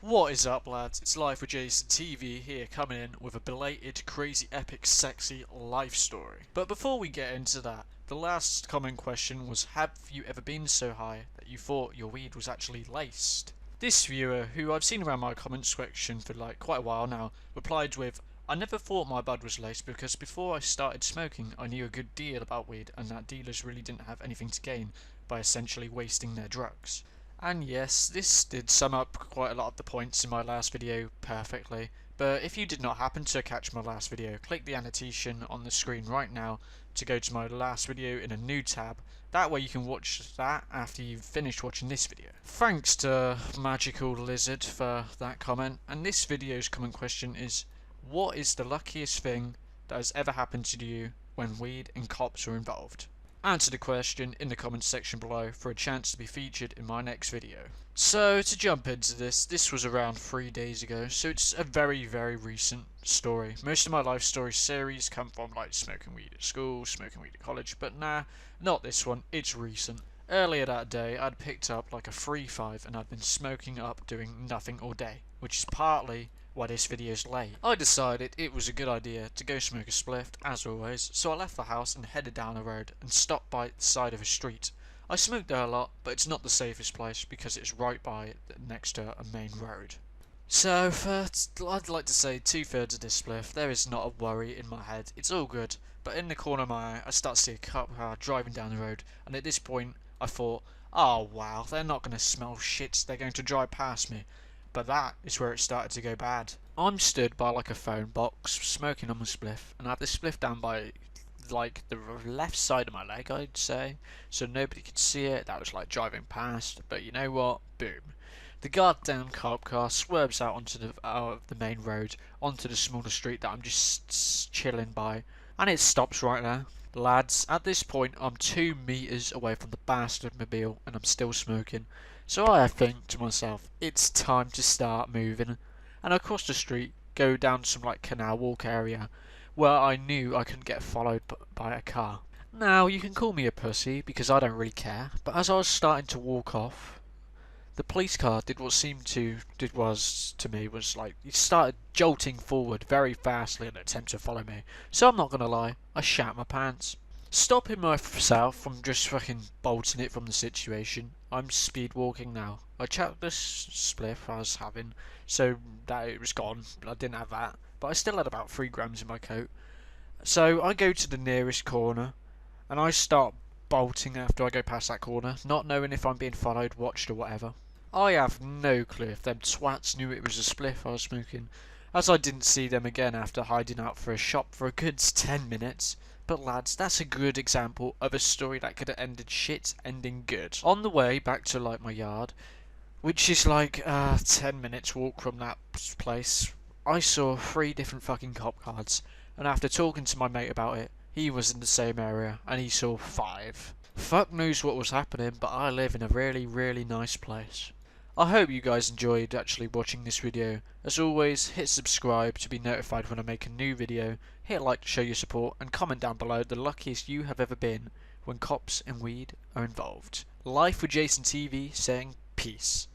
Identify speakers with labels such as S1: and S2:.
S1: What is up, lads? It's LifeWithJasonTV here, coming in with a belated, crazy, epic, sexy life story. But before we get into that, the last common question was, have you ever been so high that you thought your weed was actually laced? This viewer, who I've seen around my comments section for quite a while now, replied with, I never thought my bud was laced because before I started smoking I knew a good deal about weed and that dealers really didn't have anything to gain by essentially wasting their drugs. And yes, this did sum up quite a lot of the points in my last video perfectly, but if you did not happen to catch my last video, click the annotation on the screen right now to go to my last video in a new tab. That way you can watch that after you've finished watching this video. Thanks to Magical Lizard for that comment, and this video's common question is, what is the luckiest thing that has ever happened to you when weed and cops were involved? Answer the question in the comments section below for a chance to be featured in my next video. So to jump into this was around 3 days ago, so it's a very recent story. Most of my life story series come from like smoking weed at school, smoking weed at college, but nah, not this one, it's recent. Earlier that day I'd picked up like a 3-5 and I'd been smoking up doing nothing all day, which is partly why this video's late. I decided it was a good idea to go smoke a spliff as always, so I left the house and headed down the road and stopped by the side of a street. I smoked there a lot, but it's not the safest place because it's right by next to a main road. So first, I'd like to say 2/3 of this spliff, there is not a worry in my head, it's all good, but in the corner of my eye I start to see a cop car driving down the road, and at this point I thought, oh wow, they're not going to smell shit, they're going to drive past me. But that is where it started to go bad. I'm stood by like a phone box, smoking on my spliff, and I have the spliff down by like the left side of my leg, I'd say, so nobody could see it. That was like driving past, but you know what? Boom. The goddamn cop car swerves out onto the main road, onto the smaller street that I'm just chilling by, and it stops right there. Lads, at this point I'm 2 meters away from the bastard mobile and I'm still smoking. So I think to myself, it's time to start moving. And I cross the street, go down some like canal walk area where I knew I couldn't get followed by a car. Now you can call me a pussy because I don't really care, but as I was starting to walk off, the police car did what seemed to was like he started jolting forward very fastly in an attempt to follow me. So I'm not gonna lie, I shat my pants. Stopping myself from just fucking bolting it from the situation, I'm speed walking now. I checked the spliff I was having, so that it was gone. I didn't have that, but I still had about 3 grams in my coat. So I go to the nearest corner, and I start bolting after I go past that corner, not knowing if I'm being followed, watched or whatever. I have no clue if them twats knew it was a spliff I was smoking, as I didn't see them again after hiding out for a shop for a good 10 minutes. But lads, that's a good example of a story that could have ended shit ending good. On the way back to like my yard, which is like 10 minutes walk from that place, I saw 3 different fucking cop cars, and after talking to my mate about it, he was in the same area and he saw 5. Fuck knows what was happening, but I live in a really nice place. I hope you guys enjoyed actually watching this video. As always, hit subscribe to be notified when I make a new video, hit like to show your support, and comment down below the luckiest you have ever been when cops and weed are involved. Life with Jason TV saying peace.